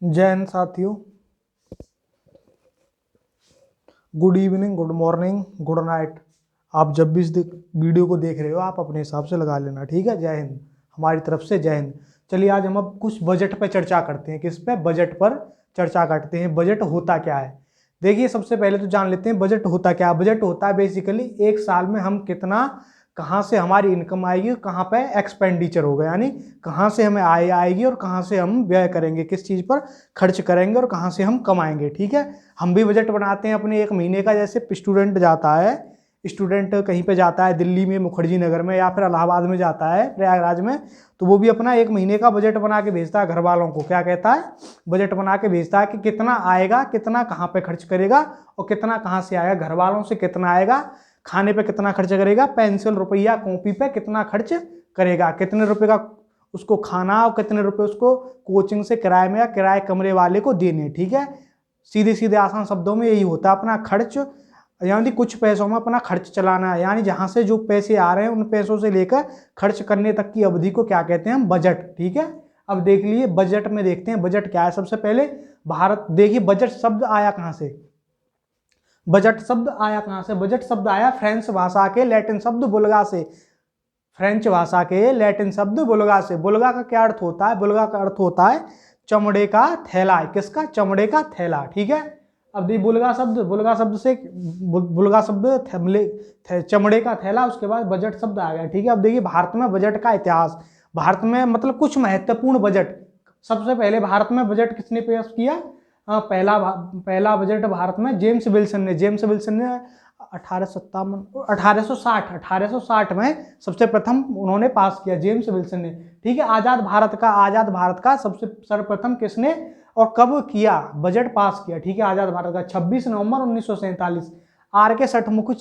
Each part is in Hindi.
जय हिंद साथियों, good evening, good morning, good night. आप जब भी इस वीडियो को देख रहे हो आप अपने हिसाब से लगा लेना, ठीक है। जय हिंद, हमारी तरफ से जय हिंद। चलिए आज हम अब कुछ बजट पर चर्चा करते हैं। किस पे? बजट पर चर्चा करते हैं। बजट होता क्या है? देखिए, सबसे पहले तो जान लेते हैं बजट होता क्या है। बजट होता है बेसिकली एक साल में हम कितना, कहाँ से हमारी इनकम आएगी, कहाँ पे एक्सपेंडिचर होगा, यानी कहाँ से हमें आय आएगी और कहाँ से हम व्यय करेंगे, किस चीज़ पर खर्च करेंगे और कहाँ से हम कमाएंगे, ठीक है। हम भी बजट बनाते हैं अपने एक महीने का। जैसे स्टूडेंट जाता है, स्टूडेंट कहीं पे जाता है, दिल्ली में मुखर्जी नगर में या फिर इलाहाबाद में जाता है, प्रयागराज में, तो वो भी अपना एक महीने का बजट बना के भेजता है घर वालों को। क्या कहता है? बजट बना के भेजता है कि कितना आएगा, कितना कहाँ पे खर्च करेगा और कितना कहाँ से आएगा। घर वालों से कितना आएगा, खाने पे कितना खर्च करेगा, पेंसिल रुपया कॉपी पे कितना खर्च करेगा, कितने रुपए का उसको खाना और कितने रुपए उसको कोचिंग से किराए में या किराए कमरे वाले को देने, ठीक है। सीधे सीधे आसान शब्दों में यही होता है अपना खर्च, यानी कुछ पैसों में अपना खर्च चलाना है। यानी जहां से जो पैसे आ रहे हैं उन पैसों से लेकर खर्च करने तक की अवधि को क्या कहते हैं? हम बजट, ठीक है। अब देख लिए बजट में, देखते हैं बजट क्या है। सबसे पहले भारत, देखिए बजट शब्द आया कहां से? बजट शब्द आया कहां से? बजट शब्द आया फ्रेंच भाषा के लैटिन शब्द बुल्गा से। फ्रेंच भाषा के लैटिन शब्द बुल्गा से। बुल्गा का क्या अर्थ होता है? बुल्गा का अर्थ होता है चमड़े का थैला। किसका? चमड़े का थैला, ठीक है। अब देखिए बुल्गा शब्द, बुल्गा शब्द से बुल्गा शब्द चमड़े का थैला, उसके बाद बजट शब्द आ गया, ठीक है। अब देखिए भारत में बजट का इतिहास, भारत में मतलब कुछ महत्वपूर्ण बजट। सबसे पहले भारत में बजट किसने पेश किया? पहला बजट भारत में जेम्स विल्सन ने 1860 में सबसे प्रथम उन्होंने पास किया, जेम्स विल्सन ने, ठीक है। आजाद भारत का सबसे सर्वप्रथम किसने और कब किया बजट पास किया, ठीक है। आजाद भारत का 26 नवंबर 1947, आर के सठमुख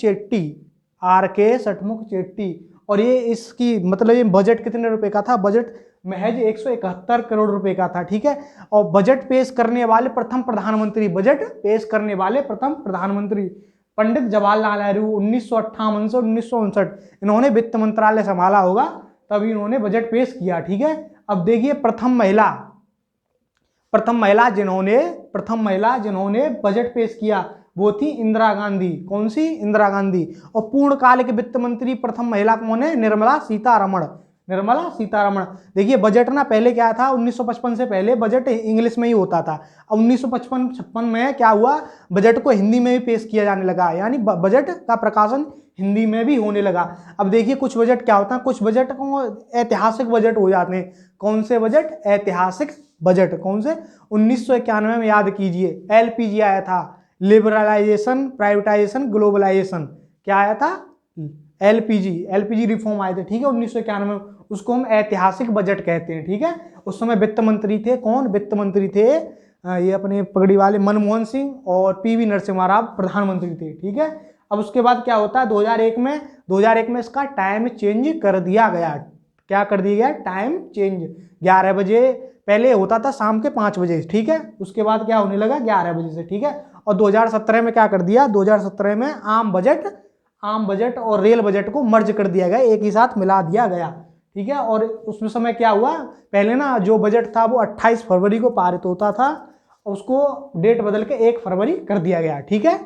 चेट्टी। और ये इसकी मतलब ये बजट कितने रुपए का था? बजट महज 171 करोड़ रुपए का था, ठीक है। और बजट पेश करने वाले प्रथम प्रधानमंत्री, बजट पेश करने वाले प्रथम प्रधानमंत्री पंडित जवाहरलाल नेहरू, 1958 से 1959 इन्होंने वित्त मंत्रालय संभाला होगा, तभी इन्होंने बजट पेश किया, ठीक है। अब देखिए प्रथम महिला जिन्होंने बजट पेश किया वो थी इंदिरा गांधी। कौन सी? इंदिरा गांधी। और पूर्णकाल के वित्त मंत्री प्रथम महिला कौन है? निर्मला सीतारमण। देखिए बजट ना पहले क्या था, 1955 से पहले बजट इंग्लिश में ही होता था। अब 1955 में क्या हुआ, बजट को हिंदी में भी पेश किया जाने लगा, यानी बजट का प्रकाशन हिंदी में भी होने लगा। अब देखिए कुछ बजट क्या होता है, कुछ बजट को ऐतिहासिक बजट हो जाते हैं। कौन से बजट? ऐतिहासिक बजट। कौन से? 1991 में, याद कीजिए, एलपीजी आया था, लिबरलाइजेशन, प्राइवेटाइजेशन, ग्लोबलाइजेशन। क्या आया था? एलपीजी रिफॉर्म आए थे, ठीक है, 1991 में। उसको हम ऐतिहासिक बजट कहते हैं, ठीक है। उस समय वित्त मंत्री थे कौन? वित्त मंत्री थे ये अपने पगड़ी वाले मनमोहन सिंह, और पीवी नरसिम्हा राव प्रधानमंत्री थे, ठीक है। अब उसके बाद क्या होता है, 2001 में इसका टाइम चेंज कर दिया गया। क्या कर दिया गया? Time change. 11 बजे पहले होता था, शाम के 5 बजे, ठीक है। उसके बाद क्या होने लगा? 11 बजे से, ठीक है। और 2017 में क्या कर दिया? 2017 में आम बजट और रेल बजट को मर्ज कर दिया गया, एक ही साथ मिला दिया गया, ठीक है। और उसमें समय क्या हुआ, पहले ना जो बजट था वो 28 फरवरी को पारित होता था, उसको डेट बदल के 1 फरवरी कर दिया गया, ठीक है।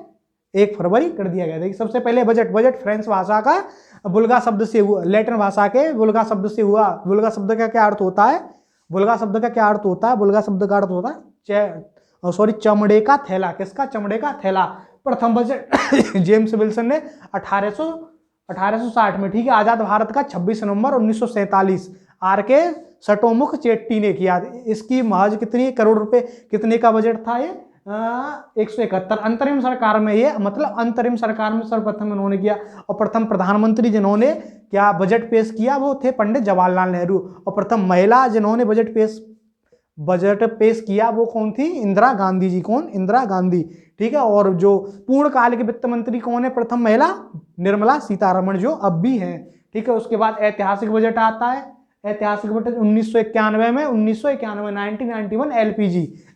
1 फरवरी कर दिया गया। देखिए सबसे पहले बजट फ्रेंच भाषा का बुल्गा शब्द से हुआ, लैटिन भाषा के बुल्गा शब्द से हुआ। बुल्गा शब्द का क्या अर्थ होता है? बुल्गा शब्द का क्या अर्थ होता है? बुल्गा शब्द का अर्थ होता है चमड़े का थैला। किसका? चमड़े का थैला। प्रथम बजट जेम्स विल्सन ने 1860 में, ठीक है। आजाद भारत का 26 नवंबर 1947 आर के सटोमुख चेट्टी ने किया। इसकी महज कितनी करोड़ रुपए, कितने का बजट था ये? 171। अंतरिम सरकार में, ये मतलब अंतरिम सरकार में सर्वप्रथम इन्होंने किया। और प्रथम प्रधानमंत्री जिन्होंने क्या बजट पेश किया वो थे पंडित जवाहरलाल नेहरू। और प्रथम महिला जिन्होंने बजट पेश किया वो कौन थी? इंदिरा गांधी जी। कौन? इंदिरा गांधी, ठीक है। और जो पूर्णकाल के वित्त मंत्री कौन है? प्रथम महिला निर्मला सीतारमण, जो अब भी हैं, ठीक है। उसके बाद ऐतिहासिक बजट आता है। ऐतिहासिक बजट 1991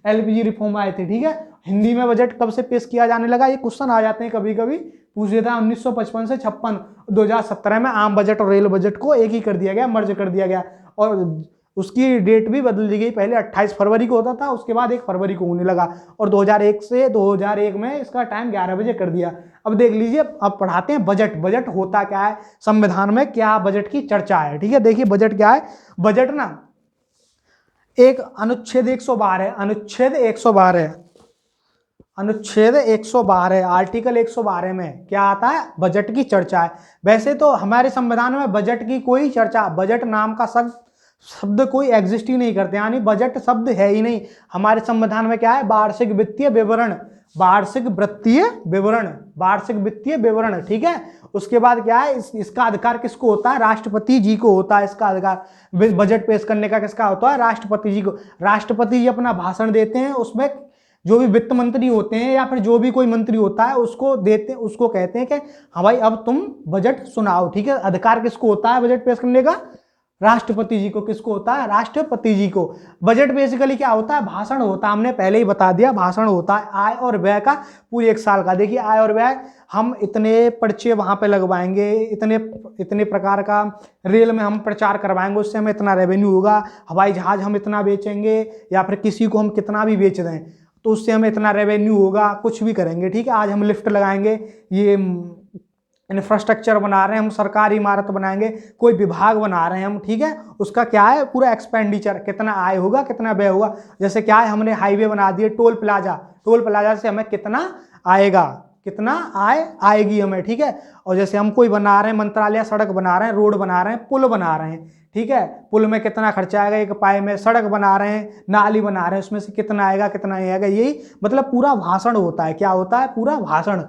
एलपीजी रिफॉर्म आए थे, ठीक है। हिंदी में बजट कब से पेश किया जाने लगा? ये क्वेश्चन आ जाते हैं कभी कभी, पूछ लेता है। 1955 से 56। 2017 में आम बजट और रेल बजट को एक ही कर दिया गया, मर्ज कर दिया गया। और उसकी डेट भी बदल दी गई, पहले 28 फरवरी को होता था, उसके बाद 1 फरवरी को होने लगा, और 2001 से 2001 में इसका टाइम 11 बजे कर दिया। अब देख लीजिए, अब पढ़ाते हैं बजट। बजट होता क्या है, संविधान में क्या बजट की चर्चा है, ठीक है। देखिए बजट क्या है, बजट ना एक अनुच्छेद 112, अनुच्छेद 112 आर्टिकल 112 में क्या आता है, बजट की चर्चा है। वैसे तो हमारे संविधान में बजट की कोई चर्चा, बजट नाम का शब्द कोई एग्जिस्ट ही नहीं करते, यानी बजट शब्द है ही नहीं हमारे संविधान में। क्या है, वार्षिक वित्तीय विवरण, वार्षिक वित्तीय विवरण, ठीक है। उसके बाद क्या है, इसका अधिकार किसको होता है, राष्ट्रपति जी को होता है इसका अधिकार। बजट पेश करने का किसका होता है, राष्ट्रपति जी को। राष्ट्रपति जी अपना भाषण देते हैं, उसमें जो भी वित्त मंत्री होते हैं या फिर जो भी कोई मंत्री होता है उसको कहते हैं कि हाँ भाई अब तुम बजट सुनाओ, ठीक है। अधिकार किसको होता है बजट पेश करने का, राष्ट्रपति जी को। किसको होता है, राष्ट्रपति जी को। बजट बेसिकली क्या होता है, भाषण होता है, हमने पहले ही बता दिया, भाषण होता है आय और व्यय का पूरे 1 साल का। देखिए आय और व्यय, हम इतने पर्चे वहां पे लगवाएंगे, इतने प्रकार का रेल में हम प्रचार करवाएंगे, उससे हमें इतना रेवेन्यू होगा, हवाई जहाज हम इतना बेचेंगे, या फिर किसी को हम कितना भी बेच दें तो उससे हमें इतना रेवेन्यू होगा, कुछ भी करेंगे, ठीक है। आज हम लिफ्ट लगाएंगे, ये इंफ्रास्ट्रक्चर बना रहे हैं हम, सरकारी इमारत बनाएंगे, कोई विभाग बना रहे हैं हम, ठीक है। उसका क्या है, पूरा एक्सपेंडिचर, कितना आय होगा कितना व्यय होगा। जैसे क्या है, हमने हाईवे बना दिए, टोल प्लाजा से हमें कितना आएगा, कितना आय आएगी हमें, ठीक है। और जैसे हम कोई बना रहे हैं मंत्रालय, सड़क बना रहे हैं, रोड बना रहे हैं, पुल बना रहे हैं, ठीक है। पुल में कितना खर्चा आएगा 1 पाए में, सड़क बना रहे हैं, नाली बना रहे हैं, उसमें से कितना आएगा कितना नहीं आएगा, यही मतलब पूरा भाषण होता है। क्या होता है, पूरा भाषण,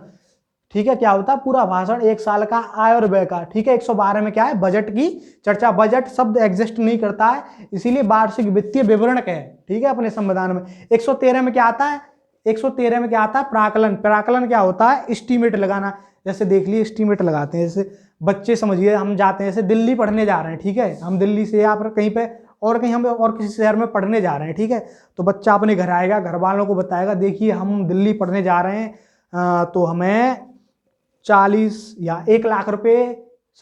ठीक है। क्या होता है, पूरा भाषण 1 साल का आय और व्यय का, ठीक है। 112 में क्या है, बजट की चर्चा। बजट शब्द एग्जिस्ट नहीं करता है, इसीलिए वार्षिक वित्तीय विवरण का है, ठीक है, अपने संविधान में। 113 में क्या आता है, 113 में क्या आता है, प्राकलन। प्राकलन क्या होता है, एस्टीमेट लगाना। जैसे देख लिए एस्टीमेट लगाते हैं, जैसे बच्चे समझिए हम जाते हैं, जैसे दिल्ली पढ़ने जा रहे हैं, ठीक है, हम दिल्ली से या फिर कहीं पे और कहीं हम और किसी शहर में पढ़ने जा रहे हैं, ठीक है। तो बच्चा अपने घर आएगा, घर वालों को बताएगा, देखिए हम दिल्ली पढ़ने जा रहे हैं, तो हमें 40 या 1 लाख रुपए,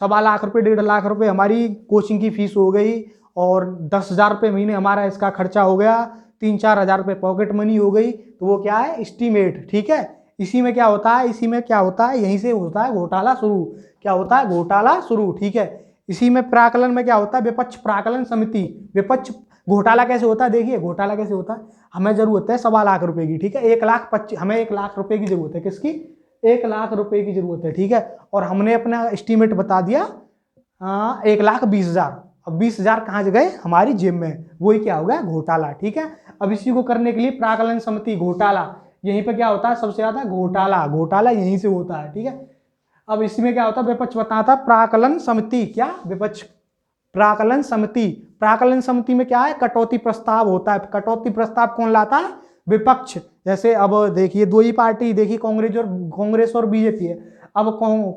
1.25 लाख रुपए, 1.5 लाख रुपए हमारी कोचिंग की फीस हो गई, और 10,000 रुपये महीने हमारा इसका खर्चा हो गया, 3-4 हज़ार रुपये पॉकेट मनी हो गई। तो वो क्या है, एस्टीमेट, ठीक है। इसी में क्या होता है, यहीं से होता है घोटाला शुरू। क्या होता है, घोटाला शुरू, ठीक है। इसी में प्राकलन में क्या होता है, विपक्ष प्राकलन समिति। विपक्ष घोटाला कैसे होता है, देखिए घोटाला कैसे होता है, हमें जरूरत है 1.25 लाख रुपए की, ठीक है। 1,25,000 हमें 1 लाख रुपए की जरूरत है, किसकी, 1 लाख रुपए की जरूरत है, ठीक है। और हमने अपना एस्टीमेट बता दिया 1,20,000। अब 20,000 कहाँ गए, हमारी जेब में, वही क्या हो गया, घोटाला, ठीक है। अब इसी को करने के लिए प्राकलन समिति, घोटाला, यहीं पे क्या होता है सबसे ज्यादा, घोटाला यहीं से होता है, ठीक है। अब इसमें क्या होता है, विपक्ष बताता है प्राकलन समिति, क्या, विपक्ष प्राकलन समिति में क्या है, कटौती प्रस्ताव होता है। कटौती प्रस्ताव कौन लाता है, विपक्ष। जैसे अब देखिए 2 ही पार्टी, देखिए कांग्रेस और बीजेपी है। अब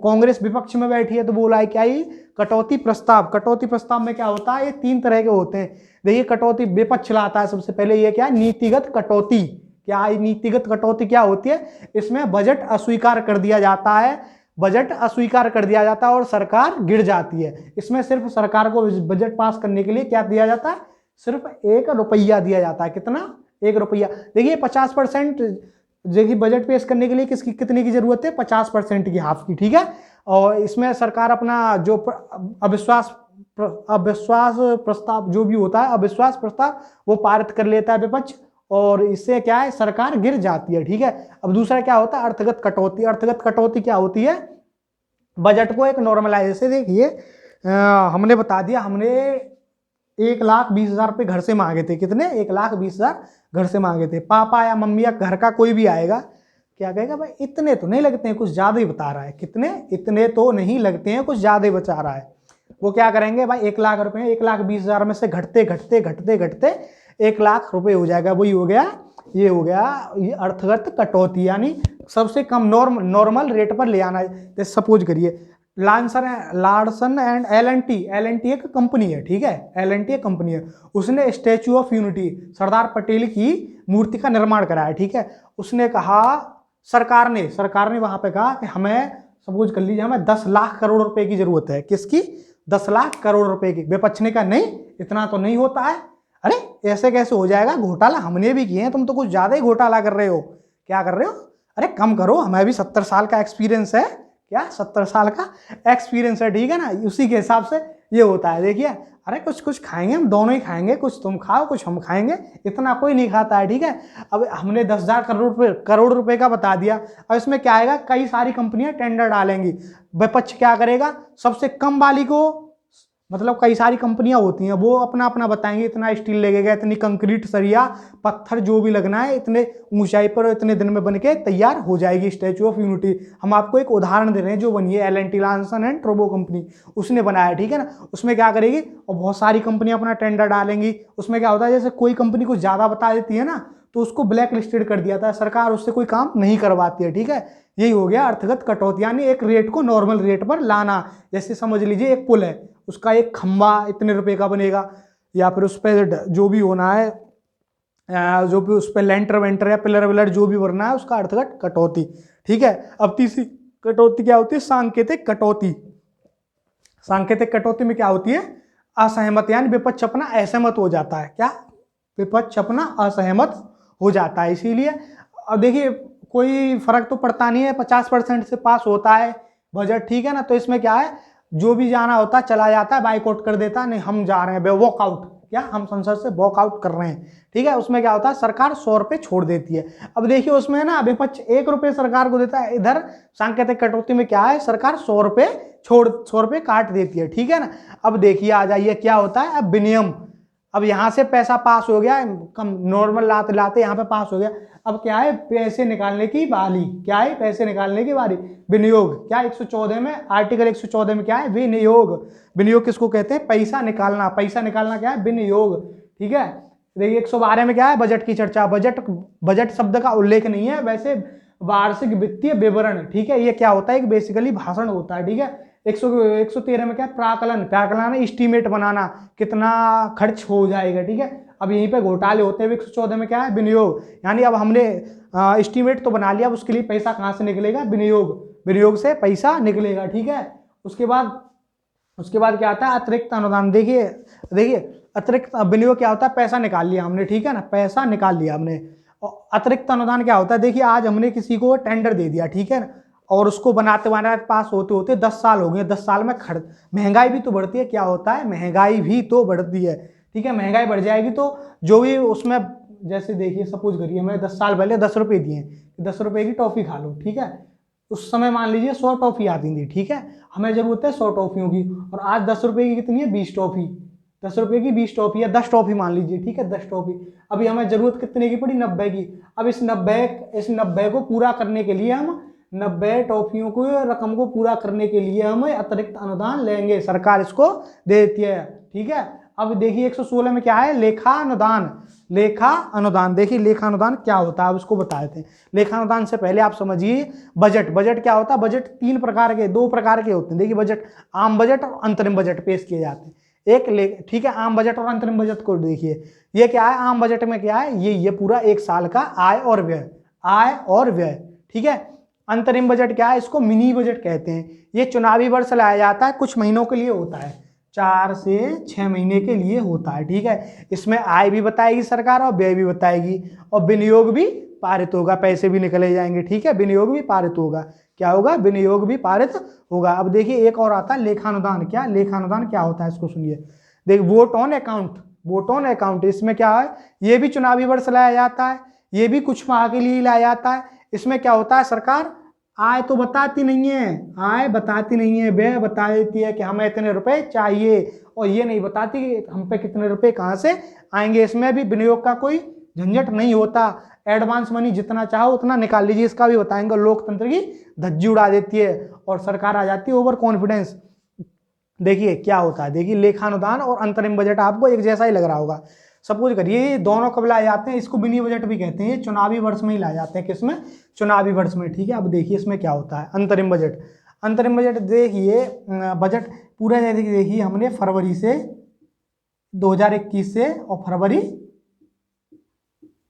कांग्रेस विपक्ष में बैठी है तो बोला है क्या, ये कटौती प्रस्ताव। कटौती प्रस्ताव में क्या होता है, ये 3 तरह के होते हैं। देखिए कटौती विपक्ष लाता है सबसे पहले, ये क्या है, नीतिगत कटौती। क्या नीतिगत कटौती क्या होती है, इसमें बजट अस्वीकार कर दिया जाता है, और सरकार गिर जाती है। इसमें सिर्फ सरकार को बजट पास करने के लिए क्या दिया जाता है, सिर्फ 1 रुपया दिया जाता है। कितना, 1 रुपया। देखिए 50%, देखिए बजट पेश करने के लिए कितने की जरूरत है, 50% की, हाफ की, ठीक है। और इसमें सरकार अपना जो अविश्वास प्रस्ताव जो भी होता है, अविश्वास प्रस्ताव, वो पारित कर लेता है विपक्ष, और इससे क्या है, सरकार गिर जाती है, ठीक है। अब दूसरा क्या होता है, अर्थगत कटौती। अर्थगत कटौती क्या होती है, बजट को एक नॉर्मलाइज से, देखिए हमने बता दिया, हमने 1,20,000 रुपये घर से मांगे थे। कितने, 1,20,000 घर से मांगे थे। पापा या मम्मी या घर का कोई भी आएगा, क्या कहेगा, भाई इतने तो नहीं लगते हैं, कुछ ज्यादा ही बता रहा है। कितने, इतने तो नहीं लगते हैं, कुछ ज्यादा ही बचा रहा है। वो क्या करेंगे भाई, 1 लाख रुपए, 1,20,000 में से घटते 1 लाख रुपए हो जाएगा। वही हो गया, ये हो गया ये अर्थगत कटौती, यानी सबसे कम नॉर्मल रेट पर ले आना। जैसे सपोज करिए लार्सन एंड एल&टी एक कंपनी है, ठीक है, एल&टी एक कंपनी है। उसने statue of unity, Sardar Patel की मूर्ति का निर्माण कराया, ठीक है। उसने कहा, सरकार ने वहां पे कहा कि हमें, सपोज कर लीजिए, हमें 10 लाख करोड़ रुपए की जरूरत है। किसकी, 10 लाख करोड़ रुपए की। विपक्ष ने कहा नहीं, इतना तो नहीं होता है। अरे ऐसे कैसे हो जाएगा, घोटाला हमने भी किए हैं, तुम तो कुछ ज्यादा ही घोटाला कर रहे हो। क्या कर रहे हो, अरे कम करो, हमें भी 70 साल का एक्सपीरियंस है। क्या 70 साल का एक्सपीरियंस है, ठीक है ना, उसी के हिसाब से ये होता है। देखिए, अरे कुछ कुछ खाएंगे, हम दोनों ही खाएंगे, कुछ तुम खाओ कुछ हम खाएंगे, इतना कोई नहीं खाता है, ठीक है। अब हमने 10,000 करोड़ रुपए का बता दिया। अब इसमें क्या आएगा, कई सारी कंपनियां टेंडर डालेंगी। विपक्ष क्या करेगा, सबसे कम वाली को, मतलब कई सारी कंपनियां होती हैं, वो अपना अपना बताएंगे, इतना स्टील लगेगा, इतनी कंक्रीट सरिया पत्थर जो भी लगना है, इतने ऊंचाई पर इतने दिन में बनके तैयार हो जाएगी स्टैचू ऑफ यूनिटी। हम आपको एक उदाहरण दे रहे हैं, जो बनी है L&T Larsen and turbo company, उसने बनाया, ठीक है ना। उसमें क्या करेगी, और बहुत सारी कंपनियां अपना टेंडर डालेंगी। उसमें क्या होता है, जैसे कोई कंपनी कुछ ज्यादा बता देती है ना, तो उसको ब्लैक लिस्टेड कर दिया था सरकार, उससे कोई काम नहीं करवाती है, ठीक है। यही हो गया अर्थगत कटौती, यानी एक रेट को नॉर्मल रेट पर लाना। जैसे समझ लीजिए एक पुल है, उसका एक खंबा इतने रुपए का बनेगा, या फिर उस पर जो भी होना है, जो भी उस पर लेंटर वेंटर या पिलर विलर जो भी भरना है, उसका अर्थगत कटौती, ठीक है। अब तीसरी कटौती क्या होती है, सांकेतिक कटौती। सांकेतिक कटौती में क्या होती है, असहमत, यानी विपक्ष अपना असहमत हो जाता है। क्या, विपक्ष अपना असहमत हो जाता है। इसीलिए अब देखिए, कोई फर्क तो पड़ता नहीं है, 50% से पास होता है बजट, ठीक है ना। तो इसमें क्या है, जो भी जाना होता है चला जाता है, बाइकआउट कर देता है, नहीं हम जा रहे हैं, वॉकआउट, क्या हम संसद से वॉकआउट कर रहे हैं, ठीक है। उसमें क्या होता है, सरकार 100 रुपए छोड़ देती है। अब देखिए उसमें ना विपक्ष 1 रुपये सरकार को देता है, इधर सांकेतिक कटौती में क्या है, सरकार 100 रुपये 100 रुपये काट देती है, ठीक है ना। अब देखिए आ जाइए क्या होता है, अब विनियम। अब यहां से पैसा पास हो गया, कम नॉर्मल लाते लाते यहाँ पे पास हो गया। अब क्या है, पैसे निकालने की बारी, क्या है, पैसे निकालने की बारी, विनियोग। क्या 114 में, आर्टिकल 114 में क्या है, विनियोग। विनियोग किसको कहते हैं, पैसा निकालना। पैसा निकालना क्या है, विनियोग, ठीक है। देखिए 112 में क्या है, बजट की चर्चा। बजट शब्द का उल्लेख नहीं है, वैसे वार्षिक वित्तीय विवरण, ठीक है। ये क्या होता है, एक बेसिकली भाषण होता है, ठीक है। 113 में क्या है, प्राकलन एस्टीमेट बनाना, कितना खर्च हो जाएगा, ठीक है। अब यहीं पे घोटाले होते हैं। 114 में क्या है, विनियोग, यानी अब हमने एस्टीमेट तो बना लिया, अब उसके लिए पैसा कहाँ से निकलेगा, विनियोग से पैसा निकलेगा, ठीक है। उसके बाद क्या आता है, अतिरिक्त अनुदान। देखिए अतिरिक्त विनियोग क्या होता है, पैसा निकाल लिया हमने, ठीक है ना, पैसा निकाल लिया हमने। और अतिरिक्त अनुदान क्या होता है, देखिए आज हमने किसी को टेंडर दे दिया, ठीक है ना, और उसको बनाते बनाते पास होते होते 10 साल हो गए। 10 साल में महंगाई भी तो बढ़ती है। क्या होता है, महंगाई भी तो बढ़ती है, ठीक है। महंगाई बढ़ जाएगी तो जो भी उसमें, जैसे देखिए सपोज करिए मैं 10 साल पहले 10 रुपये दिए, 10 रुपये की टॉफी खा लो, ठीक है। उस समय मान लीजिए 100 टॉफी आती थी, ठीक है। हमें जरूरत है 100 टॉफियों की, और आज 10 रुपये की कितनी है, 20 टॉफी। 10 रुपये की 20 टॉफी या 10 टॉफी मान लीजिए, ठीक है, 10 टॉफी। अभी हमें जरूरत कितने की पड़ी, 90 की। अब इस 90 को पूरा करने के लिए, हम 90 टॉफियों को रकम को पूरा करने के लिए हम अतिरिक्त अनुदान लेंगे, सरकार इसको दे देती है, ठीक है। अब देखिए 116 में क्या है, लेखा अनुदान। देखिए लेखा अनुदान क्या होता है, अब उसको बता देते हैं। लेखा अनुदान से पहले आप समझिए बजट क्या होता है। बजट 2 प्रकार के होते हैं। देखिए बजट, आम बजट और अंतरिम बजट पेश किए जाते हैं। ठीक है, आम बजट और अंतरिम बजट को देखिए, ये क्या है, आम बजट में क्या है, ये पूरा 1 साल का आय और व्यय, ठीक है। अंतरिम बजट क्या है, इसको मिनी बजट कहते हैं। ये चुनावी वर्ष लाया जाता है, कुछ महीनों के लिए होता है, 4 से 6 महीने के लिए होता है, ठीक है। इसमें आय भी बताएगी सरकार और व्यय भी बताएगी, और विनियोग भी पारित होगा, पैसे भी निकले जाएंगे, ठीक है। विनियोग भी पारित होगा, क्या होगा, विनियोग भी पारित होगा। अब देखिए एक और आता है लेखानुदान। क्या लेखानुदान क्या होता है, इसको सुनिए। देखिए वोट ऑन अकाउंट, इसमें क्या है, ये भी चुनावी वर्ष लाया जाता है, ये भी कुछ माह के लिए लाया जाता है। इसमें क्या होता है, सरकार आय तो बताती नहीं है, व्यय बता देती है कि हमें इतने रुपए चाहिए, और ये नहीं बताती कि हम पे कितने रुपए कहाँ से आएंगे। इसमें भी विनियोग का कोई झंझट नहीं होता, एडवांस मनी जितना चाहो उतना निकाल लीजिए, इसका भी बताएंगे। लोकतंत्र की धज्जी उड़ा देती है और सरकार आ जाती है ओवर कॉन्फिडेंस। देखिए क्या होता है, देखिए लेखानुदान और अंतरिम बजट आपको एक जैसा ही लग रहा होगा। सपोज करिए दोनों कब लाए जाते हैं, इसको मिनी बजट भी कहते हैं, ये चुनावी वर्ष में ही लाए जाते हैं। किसमें, चुनावी वर्ष में, ठीक है। अब देखिए इसमें क्या होता है, अंतरिम बजट देखिए, बजट पूरा देखिए हमने फरवरी से 2021 से और फरवरी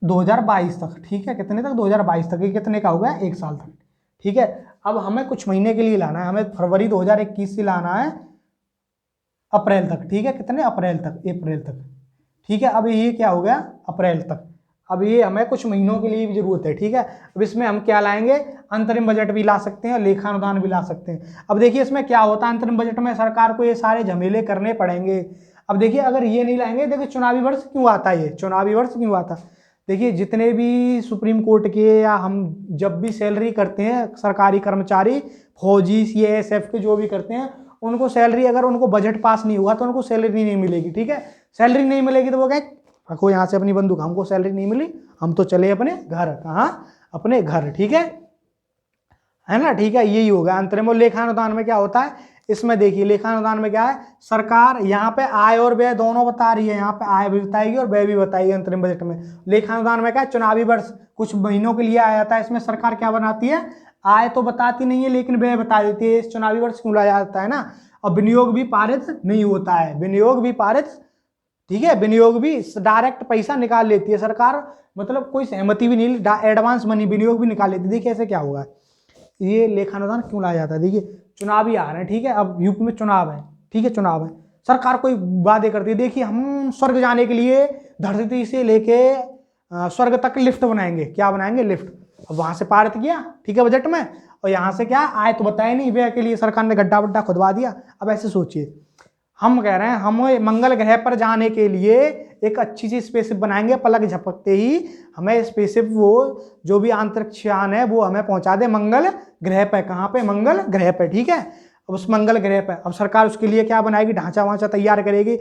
2022 तक, ठीक है। कितने तक, 2022 तक। ये कितने का होगा, 1 साल तक, ठीक है। अब हमें कुछ महीने के लिए लाना है, हमें फरवरी 2021 से लाना है अप्रैल तक, ठीक है, कितने अप्रैल तक, अप्रैल तक, ठीक है। अब ये क्या हो गया, अप्रैल तक। अब ये हमें कुछ महीनों के लिए भी जरूरत है, ठीक है। अब इसमें हम क्या लाएंगे, अंतरिम बजट भी ला सकते हैं और लेखानुदान भी ला सकते हैं। अब देखिए इसमें क्या होता है, अंतरिम बजट में सरकार को ये सारे झमेले करने पड़ेंगे। अब देखिए अगर ये नहीं लाएंगे, देखिए चुनावी वर्ष क्यों आता है, ये चुनावी वर्ष क्यों आता, देखिए जितने भी सुप्रीम कोर्ट के या हम जब भी सैलरी करते हैं सरकारी कर्मचारी, फौजी, CISF के जो भी करते हैं, उनको सैलरी, अगर उनको बजट पास नहीं हुआ तो उनको सैलरी नहीं मिलेगी, ठीक है। सैलरी नहीं मिलेगी तो वो कहें रखो यहाँ से अपनी बंदूक, हमको सैलरी नहीं मिली, हम तो चले अपने घर, कहाँ, अपने घर, ठीक है ना, ठीक है। यही होगा अंतरिम। और लेखानुदान में क्या होता है, इसमें देखिए लेखानुदान में क्या है, सरकार यहाँ पे आय और व्यय दोनों बता रही है, यहाँ पे आय भी बताएगी और व्यय भी बताएगी अंतरिम बजट में। लेखानुदान में क्या है, चुनावी वर्ष कुछ महीनों के लिए आ जाता है, इसमें सरकार क्या बनाती है, आय तो बताती नहीं है लेकिन व्यय बता देती है, इस चुनावी वर्ष क्यों लाया जाता है ना। और विनियोग भी पारित नहीं होता है, विनियोग भी पारित, ठीक है, विनियोग भी डायरेक्ट पैसा निकाल लेती है सरकार, मतलब कोई सहमति भी नहीं, एडवांस मनी विनियोग भी निकाल लेती है। देखिए ऐसे क्या होगा, ये लेखानुदान क्यों लाया जाता है, देखिए चुनाव ही आ रहे हैं, ठीक है, अब यूपी में चुनाव है, ठीक है, चुनाव है, सरकार कोई वादे करती है, देखिए हम स्वर्ग जाने के लिए धरती से लेके स्वर्ग तक लिफ्ट बनाएंगे, क्या बनाएंगे, लिफ्ट। अब वहां से पारित किया, ठीक है, बजट में, और यहाँ से क्या आय तो बताया नहीं, व्यय के लिए सरकार ने गड्ढा वड्ढा खुदवा दिया। अब ऐसे सोचिए, हम कह रहे हैं हम मंगल ग्रह पर जाने के लिए एक अच्छी सी स्पेसशिप बनाएंगे, पलक झपकते ही हमें स्पेसशिप, वो जो भी अंतरिक्ष यान है वो हमें पहुंचा दे मंगल ग्रह पे, कहाँ पे, मंगल ग्रह पे, ठीक है। अब उस मंगल ग्रह पे अब सरकार उसके लिए क्या बनाएगी, ढांचा वांचा तैयार करेगी,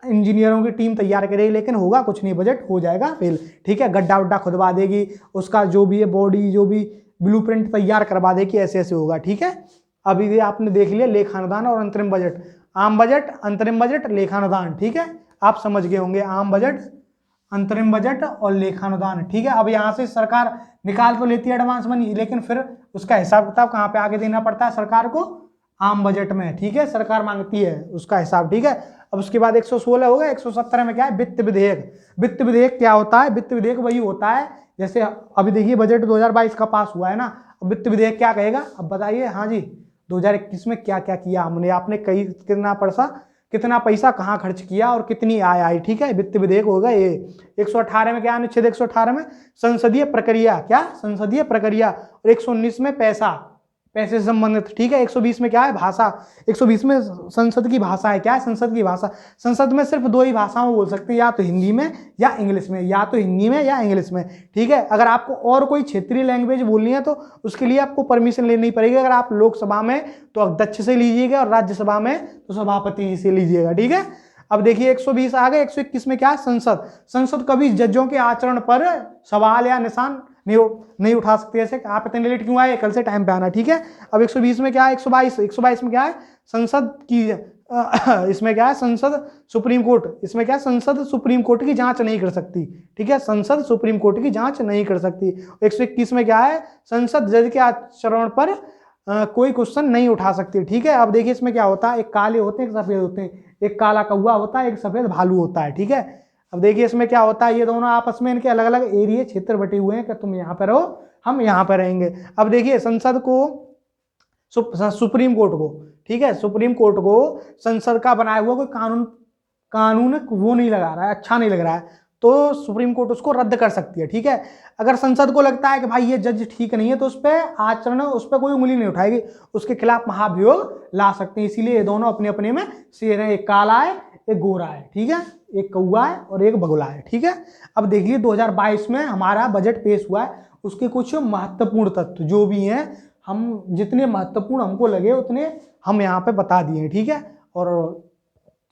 इंजीनियरों की टीम तैयार करेगी, लेकिन होगा कुछ नहीं, बजट हो जाएगा फेल, ठीक है। गड्ढा वड्ढा खुदवा देगी, उसका जो भी है बॉडी, जो भी ब्लूप्रिंट तैयार करवा देगी, ऐसे ऐसे होगा, ठीक है। अभी ये आपने देख लिया लेखानुदान और अंतरिम बजट, आम बजट, अंतरिम बजट, लेखानुदान, ठीक है, आप समझ गए होंगे, आम बजट, अंतरिम बजट और लेखानुदान, ठीक है। अब यहाँ से सरकार निकाल तो लेती है एडवांस मनी, लेकिन फिर उसका हिसाब किताब कहाँ पे आगे देना पड़ता है सरकार को, आम बजट में, ठीक है, सरकार मांगती है उसका हिसाब, ठीक है। अब उसके बाद 116 होगा, 117 में क्या है, वित्त विधेयक। वित्त विधेयक क्या होता है, वित्त विधेयक वही होता है, जैसे अभी देखिए बजट 2022 का पास हुआ है ना, अब वित्त विधेयक क्या कहेगा, अब बताइए, हाँ जी 2021 में क्या क्या किया हमने, आपने कई कितना पैसा कहाँ खर्च किया और कितनी आय आई, ठीक है, वित्त विधेयक होगा ये। 118 में क्या, अनुच्छेद 118 में संसदीय प्रक्रिया, क्या, संसदीय प्रक्रिया, और 119 में पैसे से संबंधित, ठीक है। 120 में क्या है, भाषा, 120 में संसद की भाषा है, क्या है, संसद की भाषा। संसद में सिर्फ दो ही भाषाओं में बोल सकते हैं, या तो हिंदी में या इंग्लिश में, या तो हिंदी में या इंग्लिश में, ठीक है। अगर आपको और कोई क्षेत्रीय लैंग्वेज बोलनी है तो उसके लिए आपको परमिशन लेनी पड़ेगी, अगर आप लोकसभा में तो अध्यक्ष से लीजिएगा और राज्यसभा में तो सभापति से लीजिएगा, ठीक है। अब देखिए 120 आ गए, 121 में क्या है, संसद कभी जजों के आचरण पर सवाल या निशान नहीं उठा सकते, ऐसे आप इतने लेट क्यों आए, कल से टाइम पे आना, ठीक है। अब 120 में क्या है, 122 में क्या है, संसद की इसमें क्या है, संसद सुप्रीम कोर्ट, इसमें क्या है, संसद सुप्रीम कोर्ट की जांच नहीं कर सकती, ठीक है, संसद सुप्रीम कोर्ट की जांच नहीं कर सकती। 121 में क्या है, संसद जज के आचरण पर कोई क्वेश्चन नहीं उठा सकती, ठीक है। अब देखिए इसमें क्या होता है, एक काले होते हैं, एक सफेद होते हैं, एक काला कौवा होता है, एक सफेद भालू होता है, ठीक है। अब देखिए इसमें क्या होता है, ये दोनों आपस में इनके अलग अलग एरिया क्षेत्र बटे हुए हैं कि तुम यहाँ पे रहो, हम यहाँ पे रहेंगे। अब देखिए संसद को, सुप्रीम कोर्ट को, ठीक है, सुप्रीम कोर्ट को संसद का बनाया हुआ कोई कानून वो नहीं लगा रहा है, अच्छा नहीं लग रहा है, तो सुप्रीम कोर्ट उसको रद्द कर सकती है, ठीक है। अगर संसद को लगता है कि भाई ये जज ठीक नहीं है तो उस पर आचरण, उस पर कोई उंगली नहीं उठाएगी, उसके खिलाफ महाभियोग ला सकते हैं। इसीलिए ये दोनों अपने अपने में शेर है, एक काला है एक गोरा है, ठीक है, एक कौवा है और एक बगुला है, ठीक है। अब देखिए 2022 में हमारा बजट पेश हुआ है, उसके कुछ महत्वपूर्ण तत्व जो भी हैं, हम जितने महत्वपूर्ण हमको लगे उतने हम यहाँ पे बता दिए, ठीक है। और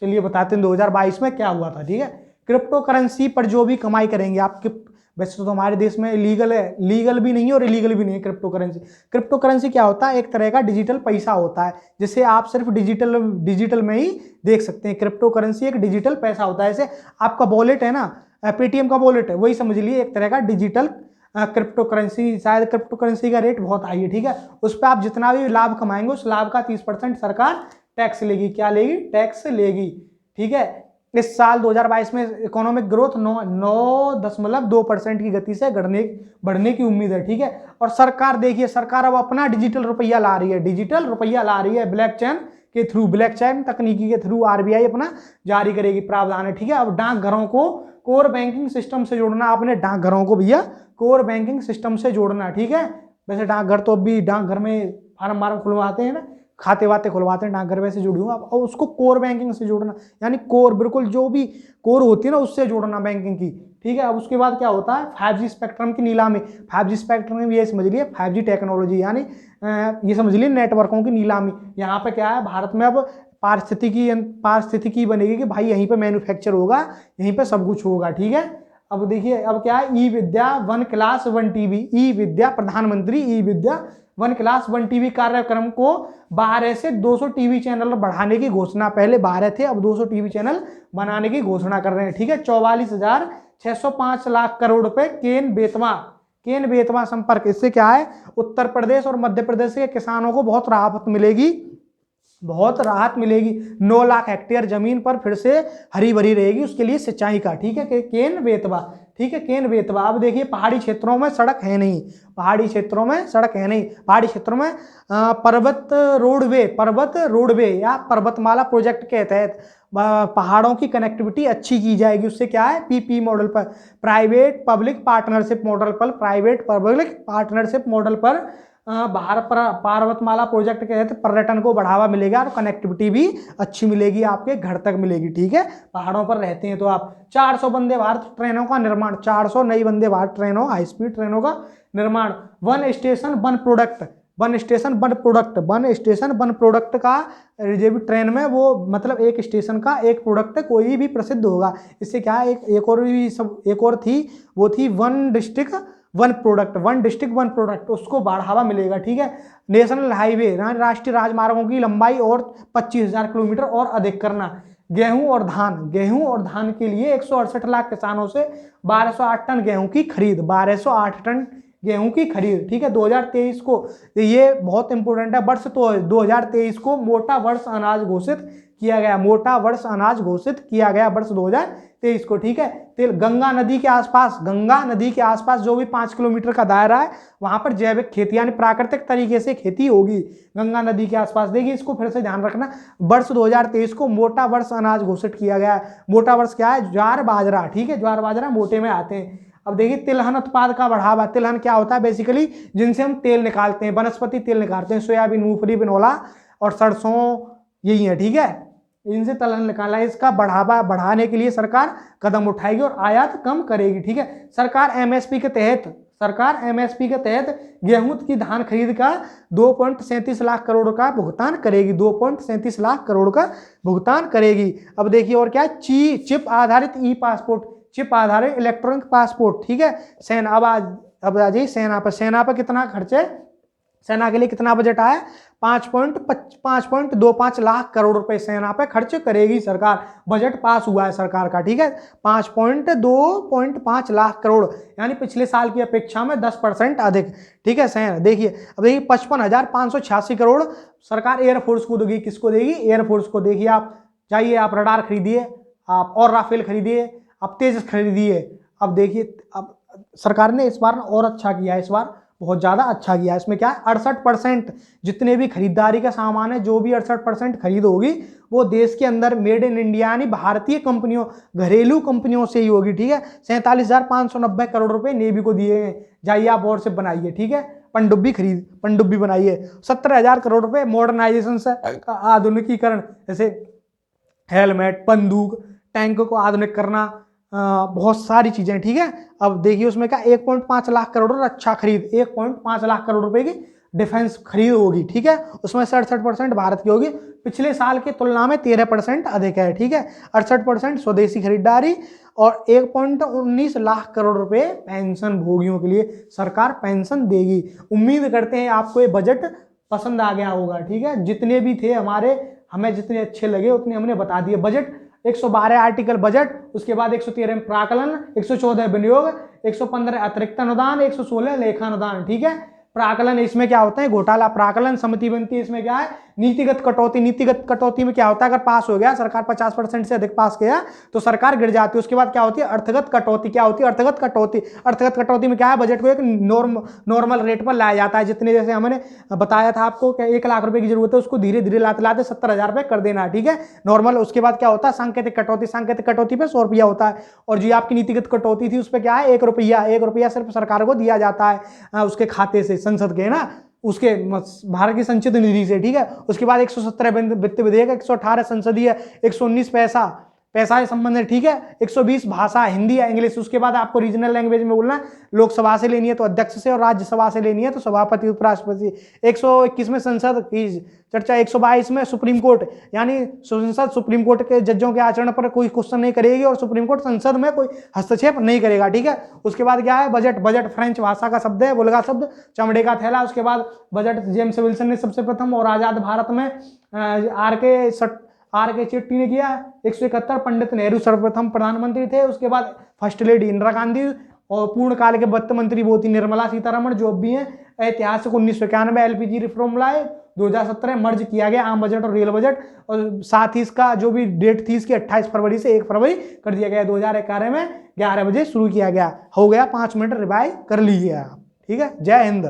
चलिए बताते हैं 2022 में क्या हुआ था, ठीक है। क्रिप्टो करेंसी पर जो भी कमाई करेंगे आपके, वैसे तो हमारे देश में लीगल है, लीगल भी नहीं है और इलीगल भी नहीं है क्रिप्टो करेंसी। क्रिप्टो करेंसी क्या होता है, एक तरह का डिजिटल पैसा होता है, जिसे आप सिर्फ डिजिटल में ही देख सकते हैं। क्रिप्टो करेंसी एक डिजिटल पैसा होता है, जैसे आपका वॉलेट है ना, पेटीएम का वॉलेट है, वही समझ लिए एक तरह का डिजिटल क्रिप्टो करेंसी। शायद क्रिप्टो करेंसी का रेट बहुत हाई है, ठीक है, उस पर आप जितना भी लाभ कमाएंगे उस लाभ का 30% सरकार टैक्स लेगी, क्या लेगी, टैक्स लेगी, ठीक है। इस साल 2022 में इकोनॉमिक ग्रोथ 9.2% की गति से बढ़ने की उम्मीद है, ठीक है। और सरकार देखिए, सरकार अब अपना डिजिटल रुपया ला रही है, डिजिटल रुपया ला रही है, ब्लैक चेन के थ्रू, ब्लॉकचेन तकनीकी के थ्रू आरबीआई अपना जारी करेगी, प्रावधान है, ठीक है। अब डाकघरों को कोर बैंकिंग सिस्टम से जोड़ना, आपने डाकघरों को भैया कोर बैंकिंग सिस्टम से जोड़ना, ठीक है। वैसे डाकघर तो अभी डाकघर में फार्म वार्म खुलवाते हैं ना, खाते वाते खुलवाते हैं डाकघर, वैसे जुड़ी हूँ आप, और उसको कोर बैंकिंग से जोड़ना, यानी कोर बिल्कुल जो भी कोर होती है ना उससे जोड़ना बैंकिंग की, ठीक है। अब उसके बाद क्या होता है, 5G स्पेक्ट्रम की नीलामी। 5G स्पेक्ट्रम में ये समझ लिए 5G टेक्नोलॉजी, यानी ये समझ लिए नेटवर्कों की नीलामी। यहाँ पे क्या है, भारत में अब पारिस्थितिकी बनेगी कि भाई यहीं पे मैन्युफैक्चर होगा, यहीं पे सब कुछ होगा, ठीक है। अब देखिए अब क्या है, ई विद्या 1 क्लास 1 टीवी, ई विद्या, प्रधानमंत्री ई विद्या 1 क्लास 1 टीवी कार्यक्रम को 12 से 200 टीवी चैनल बढ़ाने की घोषणा, पहले 12 थे अब 200 टीवी चैनल बनाने की घोषणा कर रहे हैं, ठीक है। 44,605 लाख करोड़ रुपए केन बेतवा संपर्क, इससे क्या है, उत्तर प्रदेश और मध्य प्रदेश के किसानों को बहुत राहत मिलेगी, 9 लाख हेक्टेयर जमीन पर फिर से हरी भरी रहेगी, उसके लिए सिंचाई का, ठीक है। केन बेतवा, ठीक है, केन बेतवा। अब देखिए पहाड़ी क्षेत्रों में सड़क है नहीं, पहाड़ी क्षेत्रों में पर्वत रोडवे या पर्वतमाला प्रोजेक्ट के तहत पहाड़ों की कनेक्टिविटी अच्छी की जाएगी। उससे क्या है, पीपी मॉडल पर, प्राइवेट पब्लिक पार्टनरशिप मॉडल पर पर्वतमाला प्रोजेक्ट के तहत पर्यटन को बढ़ावा मिलेगा और कनेक्टिविटी भी अच्छी मिलेगी, आपके घर तक मिलेगी, ठीक है। पहाड़ों पर रहते हैं तो आप 400 वंदे भारत ट्रेनों का निर्माण, 400 नई वंदे भारत ट्रेनों, हाई स्पीड ट्रेनों का निर्माण। वन स्टेशन वन प्रोडक्ट का, जो भी ट्रेन में वो मतलब एक स्टेशन का एक प्रोडक्ट कोई भी प्रसिद्ध होगा। इससे क्या है, एक और थी, वो थी वन डिस्ट्रिक्ट वन प्रोडक्ट, उसको बढ़ावा मिलेगा, ठीक है। नेशनल हाईवे, राष्ट्रीय राजमार्गों की लंबाई और 25,000 किलोमीटर और अधिक करना। गेहूं और धान के लिए 168 लाख किसानों से 1208 टन गेहूं की खरीद, 1208 टन गेहूं की खरीद, ठीक है। 2023 को, ये बहुत इंपॉर्टेंट है, वर्ष तो 2023 को मोटा वर्ष अनाज घोषित किया गया, वर्ष 2023 को, ठीक है। गंगा नदी के आसपास जो भी 5 किलोमीटर का दायरा है वहां पर जैविक खेती यानी प्राकृतिक तरीके से खेती होगी गंगा नदी के आसपास। देखिए इसको फिर से ध्यान रखना, वर्ष 2023 को मोटा वर्ष अनाज घोषित किया गया है। मोटा वर्ष क्या है, ज्वार बाजरा, ठीक है, ज्वार बाजरा मोटे में आते हैं। अब देखिए तिलहन उत्पाद का बढ़ावा। तिलहन क्या होता है, बेसिकली जिनसे हम तेल निकालते हैं, वनस्पति तेल निकालते हैं, सोयाबीन, मूंगफली, बिनौला और सरसों, यही है, ठीक है। इनसे तिलहन निकाला है, इसका बढ़ावा बढ़ाने के लिए सरकार कदम उठाएगी और आयात कम करेगी, ठीक है। सरकार एमएसपी के तहत गेहूं की धान खरीद का 2.37 लाख करोड़ का भुगतान करेगी, 2.37 लाख करोड़ का भुगतान करेगी। अब देखिए और क्या है, चिप आधारित ई पासपोर्ट, चिप आधारित इलेक्ट्रॉनिक पासपोर्ट, ठीक है। सेना, अब आ जाइए सेना पर कितना खर्च है, सेना के लिए कितना बजट आया, 5.25 लाख करोड़ रुपए सेना पे खर्च करेगी सरकार। बजट पास हुआ है सरकार का, ठीक है, 5.5 लाख करोड़, यानी पिछले साल की अपेक्षा में 10% अधिक, ठीक है। सेना देखिए, अब देखिए 55,586 करोड़ सरकार एयरफोर्स को देगी। किसको देगी, एयरफोर्स को। देखिए आप जाइए, आप रडार खरीदिए, आप और राफेल खरीदिए, आप तेजस खरीदिए। अब देखिए अब सरकार ने इस बार और अच्छा किया है, इस बार बहुत ज़्यादा अच्छा किया है। इसमें क्या है, 68% जितने भी खरीदारी का सामान है, जो भी 68% खरीद होगी वो देश के अंदर मेड इन इंडिया यानी भारतीय कंपनियों, घरेलू कंपनियों से ही होगी, ठीक है। 47,590 करोड़ रुपए नेवी को दिए हैं, जाइए आप और से बनाइए, ठीक है। पनडुब्बी बनाइए। 17,000 करोड़ रुपए मॉडर्नाइजेशन से आधुनिकीकरण, जैसे हेलमेट, बंदूक, टैंक को आधुनिक करना, बहुत सारी चीजें, ठीक है। अब देखिए उसमें क्या, 1.5 लाख करोड़ रक्षा खरीद, 1.5 लाख करोड़ रुपए की डिफेंस खरीद होगी, ठीक है। उसमें 67% भारत की होगी, पिछले साल की तुलना में 13% अधिक है, ठीक है। 68% स्वदेशी खरीदारी और 1.19 लाख करोड़ रुपए पेंशन भोगियों के लिए सरकार पेंशन देगी। उम्मीद करते हैं आपको ये बजट पसंद आ गया होगा, ठीक है। जितने भी थे हमें जितने अच्छे लगे उतने हमने बता दिए। बजट 112 आर्टिकल बजट, उसके बाद 113 प्राकलन, 114 विनियोग, 115 अतिरिक्त अनुदान, 116 लेखानुदान, ठीक है। प्राकलन, इसमें क्या होता है घोटाला, प्राकलन समिति बनती है, इसमें क्या है नीतिगत कटौती। नीतिगत कटौती में क्या होता है, अगर पास हो गया सरकार 50% से अधिक पास किया तो सरकार गिर जाती है। उसके बाद क्या होती है अर्थगत कटौती। क्या होती है अर्थगत कटौती। अर्थगत कटौती में क्या है बजट को एक नॉर्मल रेट पर लाया जाता है, जितने जैसे हमने बताया था आपको कि 1 लाख रुपए की जरूरत है उसको धीरे धीरे लाते लाते 70,000 रुपए कर देना, ठीक है नॉर्मल। उसके बाद क्या होता है सांकेतिक कटौती। सांकेतिक कटौती पे 100 रुपया होता है। और जो आपकी नीतिगत कटौती थी उस पर क्या है 1 रुपया, 1 रुपया सिर्फ सरकार को दिया जाता है उसके खाते से, संसद के ना उसके भारत की संचित निधि से, ठीक है। उसके बाद 117 वित्त विधेयक, 118 संसदीय, 119 पैसा से संबंधित, ठीक है। 120 भाषा हिंदी या इंग्लिश। उसके बाद आपको रीजनल लैंग्वेज में बोलना है, लोकसभा से लेनी है तो अध्यक्ष से, और राज्यसभा से लेनी है तो सभापति उपराष्ट्रपति। 121 में संसद की चर्चा, 122 में सुप्रीम कोर्ट, यानी संसद सुप्रीम कोर्ट के जजों के आचरण पर कोई क्वेश्चन नहीं करेगी और सुप्रीम कोर्ट संसद में कोई हस्तक्षेप नहीं करेगा, ठीक है। उसके बाद क्या है बजट। बजट फ्रेंच भाषा का शब्द है, वल्गा शब्द, चमड़े का थैला। उसके बाद बजट जेम्स विल्सन ने सबसे प्रथम, और आजाद भारत में आर के जेटली ने किया। 171 पंडित नेहरू सर्वप्रथम प्रधानमंत्री थे। उसके बाद फर्स्ट लेडी इंदिरा गांधी, और पूर्ण काल के वित्त मंत्री वो थी निर्मला सीतारमण जो अब भी हैं। ऐतिहासिक 1991 एलपीजी रिफॉर्म लाए। 2017 मर्ज किया गया आम बजट और रेल बजट, और साथ ही इसका जो भी डेट थी इसकी 28 फरवरी से 1 फरवरी कर दिया गया। 2011 में 11 बजे शुरू किया गया। हो गया 5 मिनट रिवाइज कर लीजिए आप, ठीक है। जय हिंद।